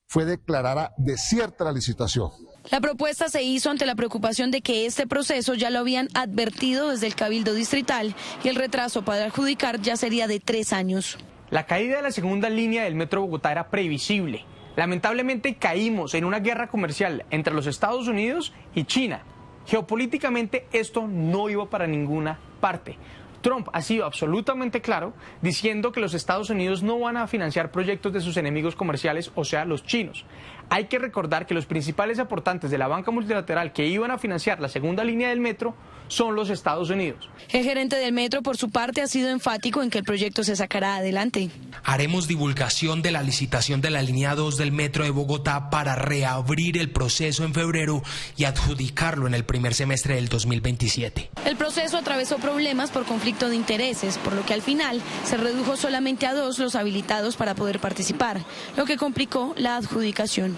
fue declarada desierta la licitación. La propuesta se hizo ante la preocupación de que este proceso ya lo habían advertido desde el Cabildo Distrital y el retraso para adjudicar ya sería de 3 años. La caída de la segunda línea del metro de Bogotá era previsible. Lamentablemente caímos en una guerra comercial entre los Estados Unidos y China. Geopolíticamente esto no iba para ninguna parte. Trump ha sido absolutamente claro diciendo que los Estados Unidos no van a financiar proyectos de sus enemigos comerciales, o sea, los chinos. Hay que recordar que los principales aportantes de la banca multilateral que iban a financiar la segunda línea del metro son los Estados Unidos. El gerente del metro, por su parte, ha sido enfático en que el proyecto se sacará adelante. Haremos divulgación de la licitación de la línea 2 del metro de Bogotá para reabrir el proceso en febrero y adjudicarlo en el primer semestre del 2027. El proceso atravesó problemas por conflicto de intereses, por lo que al final se redujo solamente a 2 los habilitados para poder participar, lo que complicó la adjudicación.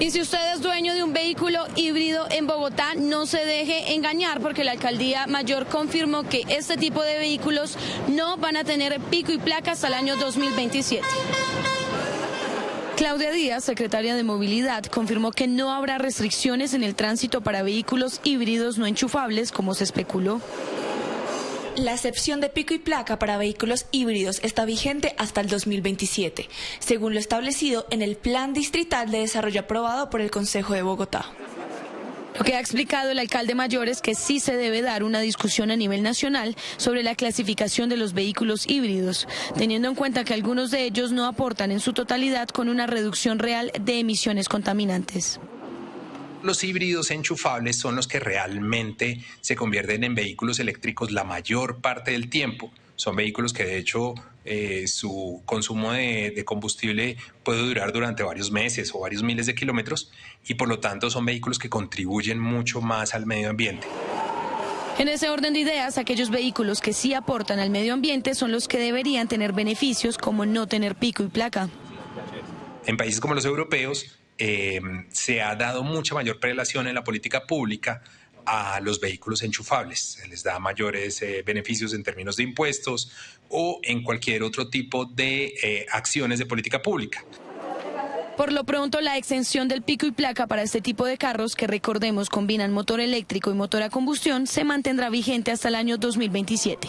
Y si usted es dueño de un vehículo híbrido en Bogotá, no se deje engañar porque la Alcaldía Mayor confirmó que este tipo de vehículos no van a tener pico y placa hasta el año 2027. Claudia Díaz, secretaria de Movilidad, confirmó que no habrá restricciones en el tránsito para vehículos híbridos no enchufables, como se especuló. La excepción de pico y placa para vehículos híbridos está vigente hasta el 2027, según lo establecido en el Plan Distrital de Desarrollo aprobado por el Consejo de Bogotá. Lo que ha explicado el alcalde mayor es que sí se debe dar una discusión a nivel nacional sobre la clasificación de los vehículos híbridos, teniendo en cuenta que algunos de ellos no aportan en su totalidad con una reducción real de emisiones contaminantes. Los híbridos enchufables son los que realmente se convierten en vehículos eléctricos la mayor parte del tiempo. Son vehículos que de hecho su consumo de combustible puede durar durante varios meses o varios miles de kilómetros y por lo tanto son vehículos que contribuyen mucho más al medio ambiente. En ese orden de ideas, aquellos vehículos que sí aportan al medio ambiente son los que deberían tener beneficios como no tener pico y placa. En países como los europeos, se ha dado mucha mayor prelación en la política pública a los vehículos enchufables. Se les da mayores beneficios en términos de impuestos o en cualquier otro tipo de acciones de política pública. Por lo pronto, la exención del pico y placa para este tipo de carros, que recordemos combinan motor eléctrico y motor a combustión, se mantendrá vigente hasta el año 2027.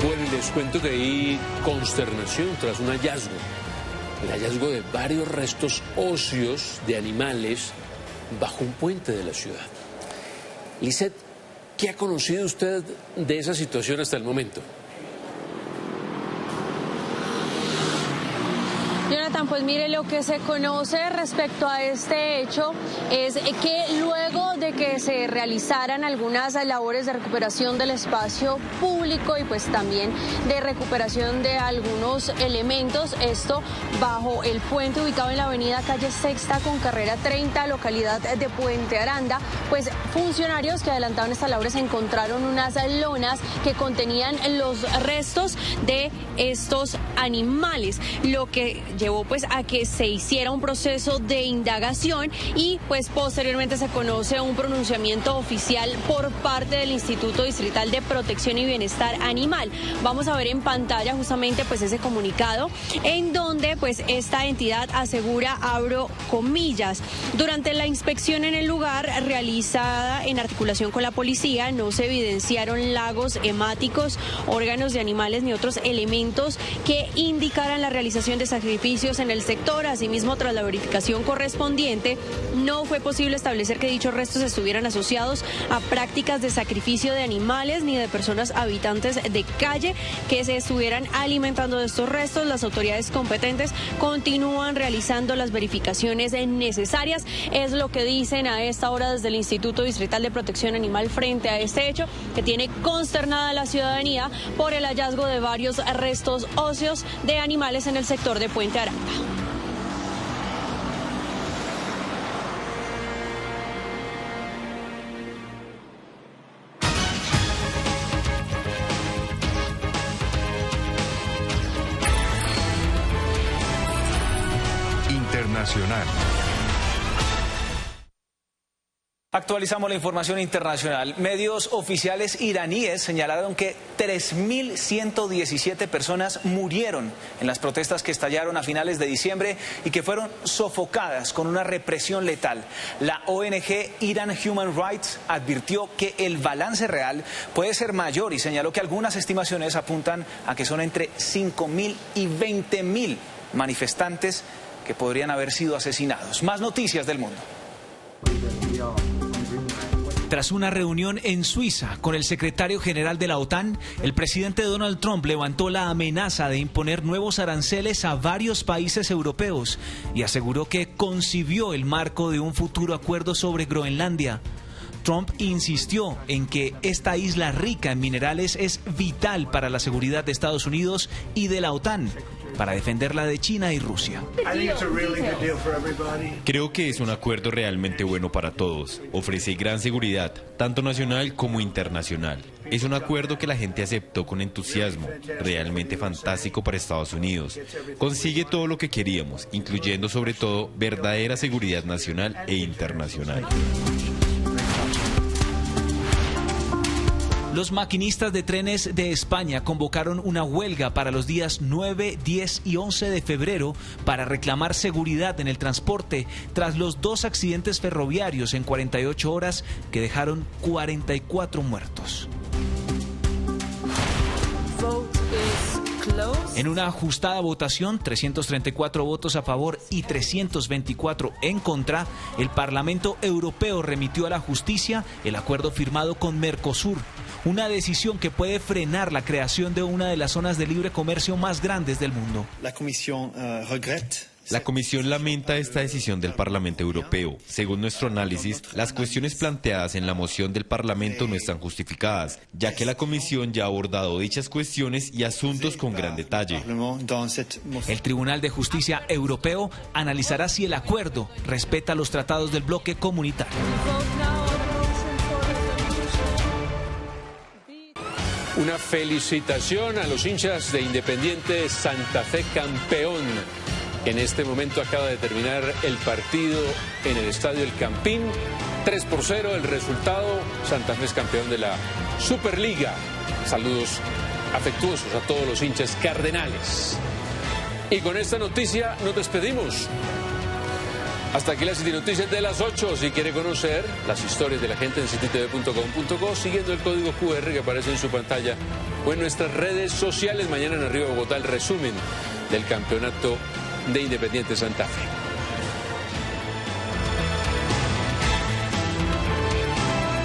Bueno, y les cuento que hay consternación tras un hallazgo. El hallazgo de varios restos óseos de animales bajo un puente de la ciudad. Lisette, ¿qué ha conocido usted de esa situación hasta el momento? Jonathan, pues mire, lo que se conoce respecto a este hecho es que luego de que se realizaran algunas labores de recuperación del espacio público y pues también de recuperación de algunos elementos, esto bajo el puente ubicado en la avenida Calle Sexta con carrera 30, localidad de Puente Aranda, pues funcionarios que adelantaban estas labores encontraron unas lonas que contenían los restos de estos animales, lo que llevó pues a que se hiciera un proceso de indagación y pues posteriormente se conoce un pronunciamiento oficial por parte del Instituto Distrital de Protección y Bienestar Animal. Vamos a ver en pantalla justamente pues ese comunicado en donde pues esta entidad asegura, abro comillas, durante la inspección en el lugar realizada en articulación con la policía no se evidenciaron lagos hemáticos, órganos de animales ni otros elementos que indicaran la realización de sacrificios en el sector. Asimismo, tras la verificación correspondiente, no fue posible establecer que dichos restos estuvieran asociados a prácticas de sacrificio de animales ni de personas habitantes de calle que se estuvieran alimentando de estos restos. Las autoridades competentes continúan realizando las verificaciones necesarias, es lo que dicen a esta hora desde el Instituto Distrital de Protección Animal frente a este hecho que tiene consternada a la ciudadanía por el hallazgo de varios restos óseos de animales en el sector de Puente Aranda. Internacional. Actualizamos la información internacional. Medios oficiales iraníes señalaron que 3.117 personas murieron en las protestas que estallaron a finales de diciembre y que fueron sofocadas con una represión letal. La ONG Iran Human Rights advirtió que el balance real puede ser mayor y señaló que algunas estimaciones apuntan a que son entre 5.000 y 20.000 manifestantes que podrían haber sido asesinados. Más noticias del mundo. Tras una reunión en Suiza con el secretario general de la OTAN, el presidente Donald Trump levantó la amenaza de imponer nuevos aranceles a varios países europeos y aseguró que concibió el marco de un futuro acuerdo sobre Groenlandia. Trump insistió en que esta isla rica en minerales es vital para la seguridad de Estados Unidos y de la OTAN, para defenderla de China y Rusia. Creo que es un acuerdo realmente bueno para todos. Ofrece gran seguridad, tanto nacional como internacional. Es un acuerdo que la gente aceptó con entusiasmo, realmente fantástico para Estados Unidos. Consigue todo lo que queríamos, incluyendo sobre todo verdadera seguridad nacional e internacional. Los maquinistas de trenes de España convocaron una huelga para los días 9, 10 y 11 de febrero para reclamar seguridad en el transporte tras los 2 accidentes ferroviarios en 48 horas que dejaron 44 muertos. En una ajustada votación, 334 votos a favor y 324 en contra, el Parlamento Europeo remitió a la justicia el acuerdo firmado con Mercosur, una decisión que puede frenar la creación de una de las zonas de libre comercio más grandes del mundo. La Comisión lamenta esta decisión del Parlamento Europeo. Según nuestro análisis, las cuestiones planteadas en la moción del Parlamento no están justificadas, ya que la Comisión ya ha abordado dichas cuestiones y asuntos con gran detalle. El Tribunal de Justicia Europeo analizará si el acuerdo respeta los tratados del bloque comunitario. Una felicitación a los hinchas de Independiente Santa Fe, campeón. En este momento acaba de terminar el partido en el Estadio El Campín. 3-0 el resultado. Santa Fe es campeón de la Superliga. Saludos afectuosos a todos los hinchas cardenales. Y con esta noticia nos despedimos. Hasta aquí las City Noticias de las 8. Si quiere conocer las historias de la gente en citytv.com.co, siguiendo el código QR que aparece en su pantalla o en nuestras redes sociales. Mañana en Arriba Bogotá el resumen del campeonato de Independiente Santa Fe.